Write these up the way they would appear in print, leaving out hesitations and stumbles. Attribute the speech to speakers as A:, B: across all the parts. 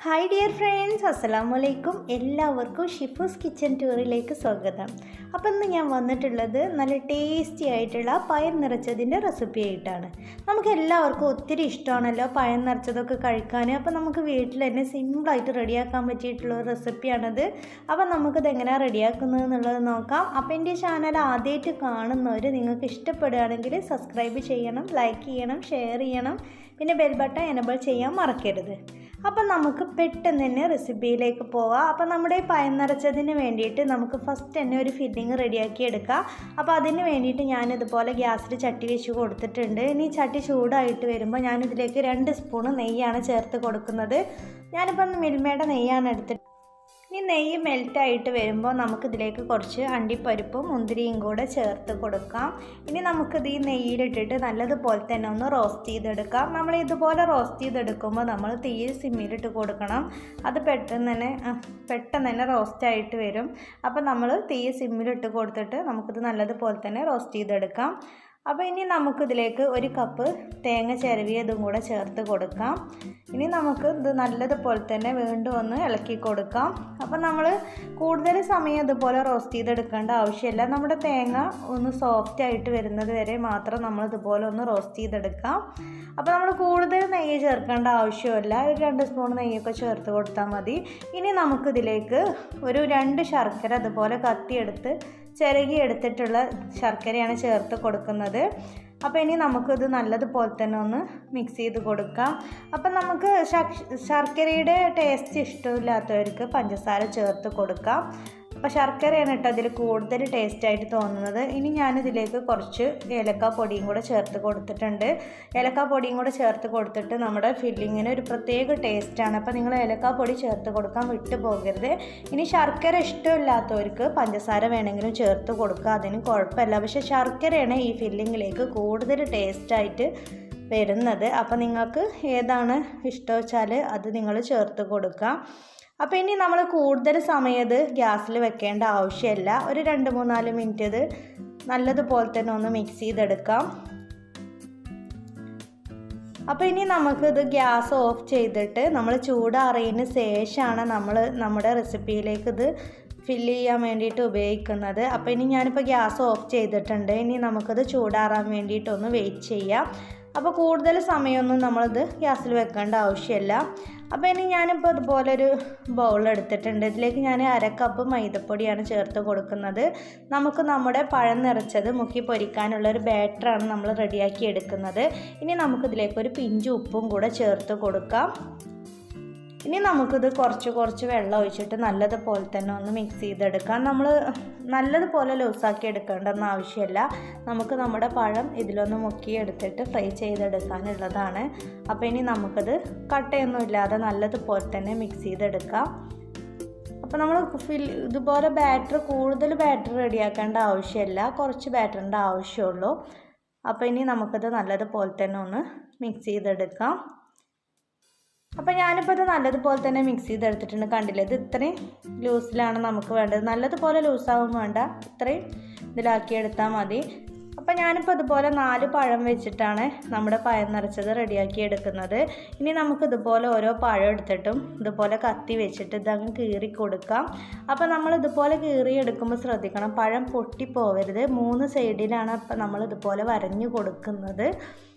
A: Hi dear friends, അസ്സലാമലൈക്കും. എല്ലാവർക്കും ഷിഫൂസ് kitchen ടൂറിലേക്ക് സ്വാഗതം. അപ്പം ഇന്ന് ഞാൻ വന്നിട്ടുള്ളത് നല്ല ടേസ്റ്റി ആയിട്ടുള്ള പഴം നിറച്ചതിൻ്റെ റെസിപ്പി ആയിട്ടാണ്. നമുക്ക് എല്ലാവർക്കും ഒത്തിരി ഇഷ്ടമാണല്ലോ പഴം നിറച്ചതൊക്കെ കഴിക്കാൻ. അപ്പം നമുക്ക് വീട്ടിൽ തന്നെ സിമ്പിളായിട്ട് റെഡിയാക്കാൻ പറ്റിയിട്ടുള്ള ഒരു റെസിപ്പിയാണത്. അപ്പം നമുക്കത് എങ്ങനെയാണ് റെഡിയാക്കുന്നത് എന്നുള്ളത് നോക്കാം. അപ്പം എൻ്റെ ചാനൽ ആദ്യമായിട്ട് കാണുന്നവർ നിങ്ങൾക്ക് ഇഷ്ടപ്പെടുകയാണെങ്കിൽ സബ്സ്ക്രൈബ് ചെയ്യണം, ലൈക്ക് ചെയ്യണം, ഷെയർ ചെയ്യണം, പിന്നെ ബെൽ ബട്ടൺ എനബിൾ ചെയ്യാൻ മറക്കരുത്. അപ്പം നമുക്ക് പെട്ടെന്ന് തന്നെ റെസിപ്പിയിലേക്ക് പോവാം. അപ്പം നമ്മുടെ പഴം നിറച്ചതിന് വേണ്ടിയിട്ട് നമുക്ക് ഫസ്റ്റ് തന്നെ ഒരു ഫില്ലിങ് റെഡിയാക്കി എടുക്കാം. അപ്പോൾ അതിന് വേണ്ടിയിട്ട് ഞാനിതുപോലെ ഗ്യാസിൽ ചട്ടി വെച്ച് കൊടുത്തിട്ടുണ്ട്. ഇനി ചട്ടി ചൂടായിട്ട് വരുമ്പോൾ ഞാനിതിലേക്ക് 2 സ്പൂൺ നെയ്യാണ് ചേർത്ത് കൊടുക്കുന്നത്. ഞാനിപ്പം മിൽമയുടെ നെയ്യാണ് എടുത്തിട്ട്. ഇനി നെയ്യ് മെൽറ്റായിട്ട് വരുമ്പോൾ നമുക്കിതിലേക്ക് കുറച്ച് അണ്ടിപ്പരിപ്പും മുന്തിരിയും കൂടെ ചേർത്ത് കൊടുക്കാം. ഇനി നമുക്കിത് ഈ നെയ്യിലിട്ടിട്ട് നല്ലതുപോലെ തന്നെ ഒന്ന് റോസ്റ്റ് ചെയ്തെടുക്കാം. നമ്മൾ ഇതുപോലെ റോസ്റ്റ് ചെയ്തെടുക്കുമ്പോൾ നമ്മൾ തീ സിമ്മിലിട്ട് കൊടുക്കണം. അത് പെട്ടെന്ന് തന്നെ റോസ്റ്റായിട്ട് വരും. അപ്പോൾ നമ്മൾ തീ സിമ്മിലിട്ട് കൊടുത്തിട്ട് നമുക്കിത് നല്ലതുപോലെ തന്നെ റോസ്റ്റ് ചെയ്തെടുക്കാം. അപ്പോൾ ഇനി നമുക്കിതിലേക്ക് 1 കപ്പ് തേങ്ങ ചിരവിയതും കൂടെ ചേർത്ത് കൊടുക്കാം. ഇനി നമുക്ക് ഇത് നല്ലതുപോലെ തന്നെ വീണ്ടും ഒന്ന് ഇളക്കി കൊടുക്കാം. അപ്പോൾ നമ്മൾ കൂടുതൽ സമയം ഇതുപോലെ റോസ്റ്റ് ചെയ്തെടുക്കേണ്ട ആവശ്യമില്ല. നമ്മുടെ തേങ്ങ ഒന്ന് സോഫ്റ്റായിട്ട് വരുന്നത് വരെ മാത്രം നമ്മൾ ഇതുപോലെ ഒന്ന് റോസ്റ്റ് ചെയ്തെടുക്കാം. അപ്പോൾ നമ്മൾ കൂടുതൽ നെയ്യ് ചേർക്കേണ്ട ആവശ്യമില്ല. ഒരു 2 സ്പൂൺ നെയ്യൊക്കെ ചേർത്ത് കൊടുത്താൽ മതി. ഇനി നമുക്കിതിലേക്ക് ഒരു 2 ശർക്കര അതുപോലെ കത്തിയെടുത്ത് ചിരകി എടുത്തിട്ടുള്ള ശർക്കരയാണ് ചേർത്ത് കൊടുക്കുന്നത്. അപ്പോൾ ഇനി നമുക്കിത് നല്ലതുപോലെ തന്നെ ഒന്ന് മിക്സ് ചെയ്ത് കൊടുക്കാം. അപ്പം നമുക്ക് ശർക്കരയുടെ ടേസ്റ്റ് ഇഷ്ടമില്ലാത്തവർക്ക് പഞ്ചസാര ചേർത്ത് കൊടുക്കാം. അപ്പോൾ ശർക്കരയാണ് കേട്ടോ അതിൽ കൂടുതൽ ടേസ്റ്റായിട്ട് തോന്നുന്നത്. ഇനി ഞാനിതിലേക്ക് കുറച്ച് ഏലക്ക പൊടിയും കൂടെ ചേർത്ത് കൊടുത്തിട്ടുണ്ട്. ഏലക്ക പൊടിയും കൂടെ ചേർത്ത് കൊടുത്തിട്ട് നമ്മുടെ ഫില്ലിങ്ങിന് ഒരു പ്രത്യേക ടേസ്റ്റാണ്. അപ്പോൾ നിങ്ങൾ ഏലക്ക പൊടി ചേർത്ത് കൊടുക്കാൻ വിട്ടു പോകരുത്. ഇനി ശർക്കര ഇഷ്ടമില്ലാത്തവർക്ക് പഞ്ചസാര വേണമെങ്കിലും ചേർത്ത് കൊടുക്കുക, അതിന് കുഴപ്പമില്ല. പക്ഷേ ശർക്കരയാണ് ഈ ഫില്ലിങ്ങിലേക്ക് കൂടുതൽ ടേസ്റ്റായിട്ട് വരുന്നത്. അപ്പോൾ നിങ്ങൾക്ക് ഏതാണ് ഇഷ്ടം വെച്ചാൽ അത് നിങ്ങൾ ചേർത്ത് കൊടുക്കുക. അപ്പോൾ ഇനി നമ്മൾ കൂടുതൽ സമയം ഇത് ഗ്യാസിൽ വെക്കേണ്ട ആവശ്യമില്ല. ഒരു 2-3-4 മിനിറ്റ് ഇത് നല്ലതുപോലെ തന്നെ ഒന്ന് മിക്സ് ചെയ്തെടുക്കാം. അപ്പോൾ ഇനി നമുക്കിത് ഗ്യാസ് ഓഫ് ചെയ്തിട്ട് നമ്മൾ ചൂടാറിയതിന് ശേഷമാണ് നമ്മൾ നമ്മുടെ റെസിപ്പിയിലേക്ക് ഇത് ഫില്ല് ചെയ്യാൻ വേണ്ടിയിട്ട് ഉപയോഗിക്കുന്നത്. അപ്പോൾ ഇനി ഞാനിപ്പോൾ ഗ്യാസ് ഓഫ് ചെയ്തിട്ടുണ്ട്. ഇനി നമുക്കത് ചൂടാറാൻ വേണ്ടിയിട്ടൊന്ന് വെയിറ്റ് ചെയ്യാം. അപ്പോൾ കൂടുതൽ സമയമൊന്നും നമ്മളിത് ഗ്യാസിൽ വെക്കേണ്ട ആവശ്യമില്ല. അപ്പോൾ ഇനി ഞാനിപ്പോൾ ഇതുപോലെ ഒരു ബൗൾ എടുത്തിട്ടുണ്ട്. ഇതിലേക്ക് ഞാൻ 1/2 കപ്പ് മൈദപ്പൊടിയാണ് ചേർത്ത് കൊടുക്കുന്നത്. നമുക്ക് നമ്മുടെ പഴം നിറച്ചത് മുക്കി പൊരിക്കാനുള്ളൊരു ബാറ്ററാണ് നമ്മൾ റെഡിയാക്കി എടുക്കുന്നത്. ഇനി നമുക്കിതിലേക്ക് ഒരു പിഞ്ച് ഉപ്പും കൂടെ ചേർത്ത് കൊടുക്കാം. ഇനി നമുക്കിത് കുറച്ച് വെള്ളം ഒഴിച്ചിട്ട് നല്ലതുപോലെ തന്നെ ഒന്ന് മിക്സ് ചെയ്തെടുക്കാം. നമ്മൾ നല്ലതുപോലെ ലൂസാക്കി എടുക്കേണ്ടെന്ന് ആവശ്യമില്ല. നമുക്ക് നമ്മുടെ പഴം ഇതിലൊന്ന് മുക്കിയെടുത്തിട്ട് ഫ്രൈ ചെയ്തെടുക്കാനുള്ളതാണ്. അപ്പോൾ ഇനി നമുക്കത് കട്ടയൊന്നും ഇല്ലാതെ നല്ലതുപോലെ തന്നെ മിക്സ് ചെയ്തെടുക്കാം. അപ്പോൾ നമ്മൾ ഇതുപോലെ കൂടുതൽ ബാറ്റർ റെഡിയാക്കേണ്ട ആവശ്യമില്ല, കുറച്ച് ബാറ്ററിൻ്റെ ആവശ്യമുള്ളൂ. അപ്പോൾ ഇനി നമുക്കത് നല്ലതുപോലെ തന്നെ ഒന്ന് മിക്സ് ചെയ്തെടുക്കാം. അപ്പോൾ ഞാനിപ്പോൾ ഇത് നല്ലതുപോലെ തന്നെ മിക്സ് ചെയ്തെടുത്തിട്ടുണ്ട്. കണ്ടില്ലേ, ഇത് ഇത്രയും ലൂസിലാണ് നമുക്ക് വേണ്ടത്. നല്ലതുപോലെ ലൂസാവും വേണ്ട, ഇത്രയും ഇതിലാക്കിയെടുത്താൽ മതി. അപ്പോൾ ഞാനിപ്പോൾ ഇതുപോലെ 4 പഴം വെച്ചിട്ടാണ് നമ്മുടെ പഴം നിറച്ചത് റെഡിയാക്കി എടുക്കുന്നത്. ഇനി നമുക്കിതുപോലെ ഓരോ പഴം എടുത്തിട്ടും ഇതുപോലെ കത്തി വെച്ചിട്ട് ഇതങ്ങ് കീറി കൊടുക്കാം. അപ്പോൾ നമ്മൾ ഇതുപോലെ കീറി എടുക്കുമ്പോൾ ശ്രദ്ധിക്കണം, പഴം പൊട്ടിപ്പോവരുത്. 3 സൈഡിലാണ് അപ്പോൾ നമ്മൾ ഇതുപോലെ വരഞ്ഞു കൊടുക്കുന്നത്.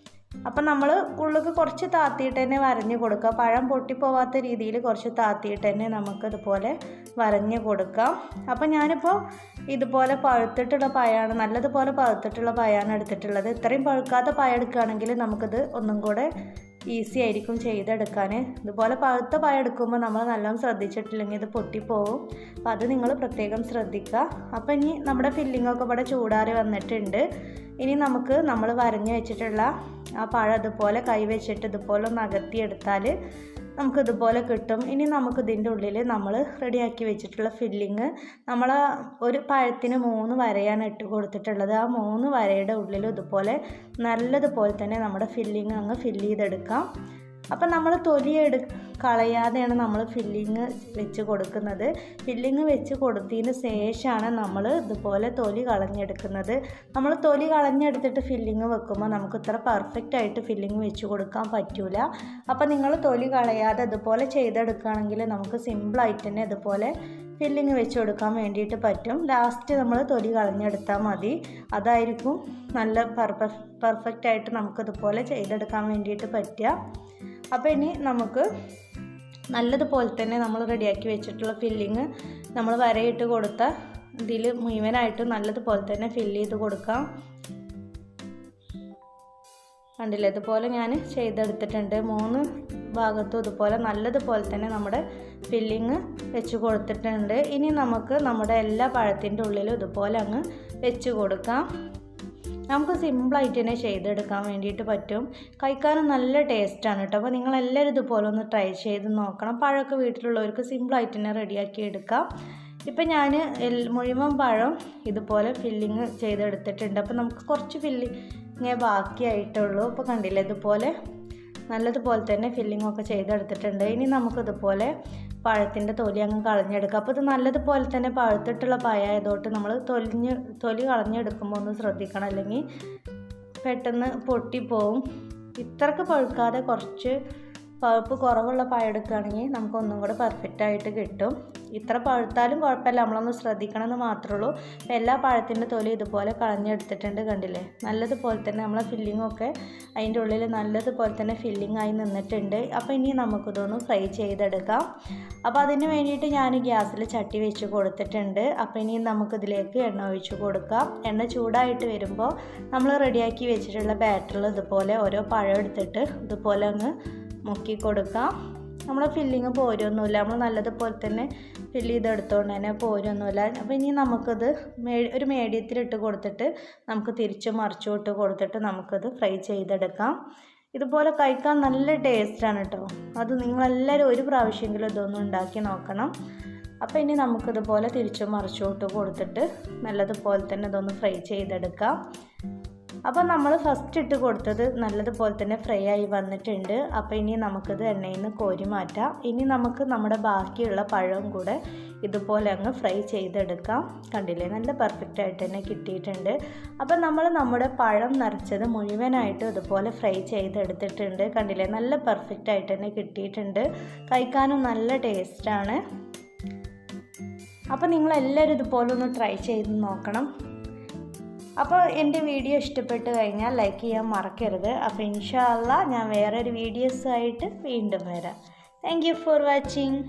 A: അപ്പം നമ്മൾ ഉള്ളിലേക്ക് കുറച്ച് താത്തിയിട്ട് തന്നെ വരഞ്ഞ് കൊടുക്കുക. പഴം പൊട്ടിപ്പോവാത്ത രീതിയിൽ കുറച്ച് താത്തിയിട്ട് തന്നെ നമുക്കിതുപോലെ വരഞ്ഞ് കൊടുക്കാം. അപ്പം ഞാനിപ്പോൾ ഇതുപോലെ പഴുത്തിട്ടുള്ള പഴമാണ്, നല്ലതുപോലെ പഴുത്തിട്ടുള്ള പഴമാണ് എടുത്തിട്ടുള്ളത്. ഇത്രയും പഴുക്കാത്ത പഴം എടുക്കുകയാണെങ്കിൽ നമുക്കിത് ഒന്നും കൂടെ ഈസി ആയിരിക്കും ചെയ്തെടുക്കാൻ. ഇതുപോലെ പഴുത്ത പഴം എടുക്കുമ്പോൾ നമ്മൾ നല്ലോണം ശ്രദ്ധിച്ചിട്ടില്ലെങ്കിൽ ഇത് പൊട്ടിപ്പോവും. അപ്പോൾ അത് നിങ്ങൾ പ്രത്യേകം ശ്രദ്ധിക്കുക. അപ്പോൾ ഇനി നമ്മുടെ ഫില്ലിങ്ങൊക്കെ ഇവിടെ ചൂടാറി വന്നിട്ടുണ്ട്. ഇനി നമ്മൾ വരഞ്ഞ് വെച്ചിട്ടുള്ള ആ പഴം ഇതുപോലെ കൈ വെച്ചിട്ട് ഇതുപോലെ ഒന്ന് അകത്തിയെടുത്താൽ നമുക്കിതുപോലെ കിട്ടും. ഇനി നമുക്കിതിൻ്റെ ഉള്ളിൽ നമ്മൾ റെഡിയാക്കി വെച്ചിട്ടുള്ള ഫില്ലിങ്, നമ്മൾ ഒരു പഴത്തിന് 3 വരയാണ് ഇട്ട് കൊടുത്തിട്ടുള്ളത്. ആ 3 വരയുടെ ഉള്ളിൽ ഇതുപോലെ നല്ലതുപോലെ തന്നെ നമ്മുടെ ഫില്ലിങ് അങ്ങ് ഫില്ല് ചെയ്തെടുക്കാം. അപ്പം നമ്മൾ തൊലി കളയാതെയാണ് നമ്മൾ ഫില്ലിങ് വെച്ച് കൊടുക്കുന്നത്. ഫില്ലിങ് വെച്ച് കൊടുത്തതിന് ശേഷമാണ് നമ്മൾ ഇതുപോലെ തൊലി കളഞ്ഞെടുക്കുന്നത്. നമ്മൾ തൊലി കളഞ്ഞെടുത്തിട്ട് ഫില്ലിങ് വെക്കുമ്പോൾ നമുക്ക് ഇത്ര പെർഫെക്റ്റ് ആയിട്ട് ഫില്ലിങ് വെച്ച് കൊടുക്കാൻ പറ്റില്ല. അപ്പോൾ നിങ്ങൾ തൊലി കളയാതെ ഇതുപോലെ ചെയ്തെടുക്കുകയാണെങ്കിൽ നമുക്ക് സിമ്പിളായിട്ട് തന്നെ ഇതുപോലെ ഫില്ലിങ് വെച്ച് കൊടുക്കാൻ വേണ്ടിയിട്ട് പറ്റും. ലാസ്റ്റ് നമ്മൾ തൊലി കളഞ്ഞെടുത്താൽ മതി, അതായിരിക്കും നല്ല പെർഫെക്റ്റായിട്ട് നമുക്കിതുപോലെ ചെയ്തെടുക്കാൻ വേണ്ടിയിട്ട് പറ്റുക. അപ്പോൾ ഇനി നമുക്ക് നല്ലതുപോലെ തന്നെ നമ്മൾ റെഡിയാക്കി വെച്ചിട്ടുള്ള ഫില്ലിങ് നമ്മൾ വരയിട്ട് കൊടുത്ത ഇതിൽ മുഴുവനായിട്ട് നല്ലതുപോലെ തന്നെ ഫില്ല് ചെയ്ത് കൊടുക്കാം. കണ്ടില്ലേ, ഇതുപോലെ ഞാൻ ചെയ്തെടുത്തിട്ടുണ്ട്. 3 ഭാഗത്തും ഇതുപോലെ നല്ലതുപോലെ തന്നെ നമ്മുടെ ഫില്ലിങ് വെച്ച് കൊടുത്തിട്ടുണ്ട്. ഇനി നമുക്ക് നമ്മുടെ എല്ലാ പഴത്തിൻ്റെ ഉള്ളിലും ഇതുപോലെ അങ്ങ് വെച്ച് കൊടുക്കാം. നമുക്ക് സിമ്പിളായിട്ട് തന്നെ ചെയ്തെടുക്കാൻ വേണ്ടിയിട്ട് പറ്റും. കഴിക്കാനും നല്ല ടേസ്റ്റാണ് കേട്ടോ. അപ്പോൾ നിങ്ങളെല്ലാവരും ഇതുപോലെ ഒന്ന് ട്രൈ ചെയ്ത് നോക്കണം. പഴമൊക്കെ വീട്ടിലുള്ളവർക്ക് സിമ്പിളായിട്ട് തന്നെ റെഡിയാക്കി എടുക്കാം. ഇപ്പം ഞാൻ മുഴുവൻ പഴം ഇതുപോലെ ഫില്ലിങ് ചെയ്തെടുത്തിട്ടുണ്ട്. അപ്പോൾ നമുക്ക് കുറച്ച് ഫില്ലിങ്ങേ ബാക്കിയായിട്ടുള്ളൂ. അപ്പോൾ കണ്ടില്ലേ, ഇതുപോലെ നല്ലതുപോലെ തന്നെ ഫില്ലിങ്ങൊക്കെ ചെയ്തെടുത്തിട്ടുണ്ട്. ഇനി നമുക്കിതുപോലെ പഴത്തിൻ്റെ തൊലി അങ്ങ് കളഞ്ഞെടുക്കാം. അപ്പോൾ ഇത് നല്ലതുപോലെ തന്നെ പഴുത്തിട്ടുള്ള പഴമായതുകൊണ്ട് നമ്മൾ തൊലി കളഞ്ഞെടുക്കുമ്പോൾ ഒന്ന് ശ്രദ്ധിക്കണം, അല്ലെങ്കിൽ പെട്ടെന്ന് പൊട്ടിപ്പോവും. ഇത്രക്ക് പഴുക്കാതെ കുറച്ച് പഴുപ്പ് കുറവുള്ള പഴം എടുക്കുകയാണെങ്കിൽ നമുക്കൊന്നും കൂടെ പെർഫെക്റ്റായിട്ട് കിട്ടും. ഇത്ര പഴുത്താലും കുഴപ്പമില്ല, നമ്മളൊന്ന് ശ്രദ്ധിക്കണമെന്ന് മാത്രമേ ഉള്ളൂ. എല്ലാ പഴത്തിൻ്റെ തൊലി ഇതുപോലെ കളഞ്ഞെടുത്തിട്ടുണ്ട്. കണ്ടില്ലേ, നല്ലതുപോലെ തന്നെ നമ്മളെ ഫില്ലിങ്ങൊക്കെ അതിൻ്റെ ഉള്ളിൽ നല്ലതുപോലെ തന്നെ ഫില്ലിംഗ് ആയി നിന്നിട്ടുണ്ട്. അപ്പോൾ ഇനി നമുക്കിതൊന്ന് ഫ്രൈ ചെയ്തെടുക്കാം. അപ്പോൾ അതിന് വേണ്ടിയിട്ട് ഞാൻ ഗ്യാസിൽ ചട്ടി വെച്ച് കൊടുത്തിട്ടുണ്ട്. അപ്പോൾ ഇനി നമുക്കിതിലേക്ക് എണ്ണ ഒഴിച്ച് കൊടുക്കാം. എണ്ണ ചൂടായിട്ട് വരുമ്പോൾ നമ്മൾ റെഡിയാക്കി വെച്ചിട്ടുള്ള ബാറ്ററിൽ ഇതുപോലെ ഓരോ പഴം എടുത്തിട്ട് ഇതുപോലെ അങ്ങ് മുക്കി കൊടുക്കാം. നമ്മൾ ഫില്ലിങ് പോരൊന്നുമില്ല, നമ്മൾ നല്ലതുപോലെ തന്നെ ഫില്ല് ചെയ്തെടുത്തുകൊണ്ട് തന്നെ പോരൊന്നുമില്ല. അപ്പോൾ ഇനി നമുക്കത് ഒരു മീഡിയത്തിലിട്ട് കൊടുത്തിട്ട് നമുക്ക് തിരിച്ച് മറിച്ചു ഇട്ട് കൊടുത്തിട്ട് നമുക്കത് ഫ്രൈ ചെയ്തെടുക്കാം. ഇതുപോലെ കഴിക്കാൻ നല്ല ടേസ്റ്റാണ് കേട്ടോ. അത് നിങ്ങളെല്ലാവരും ഒരു പ്രാവശ്യമെങ്കിലും ഇതൊന്നും ഉണ്ടാക്കി നോക്കണം. അപ്പോൾ ഇനി നമുക്കിതുപോലെ തിരിച്ചു മറിച്ചു ഇട്ട് കൊടുത്തിട്ട് നല്ലതുപോലെ തന്നെ ഇതൊന്ന് ഫ്രൈ ചെയ്തെടുക്കാം. അപ്പോൾ നമ്മൾ ഫസ്റ്റ് ഇട്ട് കൊടുത്തത് നല്ലതുപോലെ തന്നെ ഫ്രൈ ആയി വന്നിട്ടുണ്ട്. അപ്പോൾ ഇനി നമുക്കിത് എണ്ണയിൽ നിന്ന് കോരി മാറ്റാം. ഇനി നമുക്ക് നമ്മുടെ ബാക്കിയുള്ള പഴവും കൂടെ ഇതുപോലെ അങ്ങ് ഫ്രൈ ചെയ്തെടുക്കാം. കണ്ടില്ലേ, നല്ല പെർഫെക്റ്റ് ആയിട്ട് തന്നെ കിട്ടിയിട്ടുണ്ട്. അപ്പോൾ നമ്മൾ നമ്മുടെ പഴം നിറച്ചത് മുഴുവനായിട്ട് ഇതുപോലെ ഫ്രൈ ചെയ്തെടുത്തിട്ടുണ്ട്. കണ്ടില്ലേ, നല്ല പെർഫെക്റ്റ് ആയിട്ട് തന്നെ കിട്ടിയിട്ടുണ്ട്. കഴിക്കാനും നല്ല ടേസ്റ്റാണ്. അപ്പോൾ നിങ്ങളെല്ലാവരും ഇതുപോലെ ഒന്ന് ട്രൈ ചെയ്ത് നോക്കണം. അപ്പോൾ എൻ്റെ വീഡിയോ ഇഷ്ടപ്പെട്ട് കഴിഞ്ഞാൽ ലൈക്ക് ചെയ്യാൻ മറക്കരുത്. അപ്പോൾ ഇൻഷാ അല്ലാഹ് ഞാൻ വേറൊരു വീഡിയോസായിട്ട് വീണ്ടും വരാം. Thank you for watching.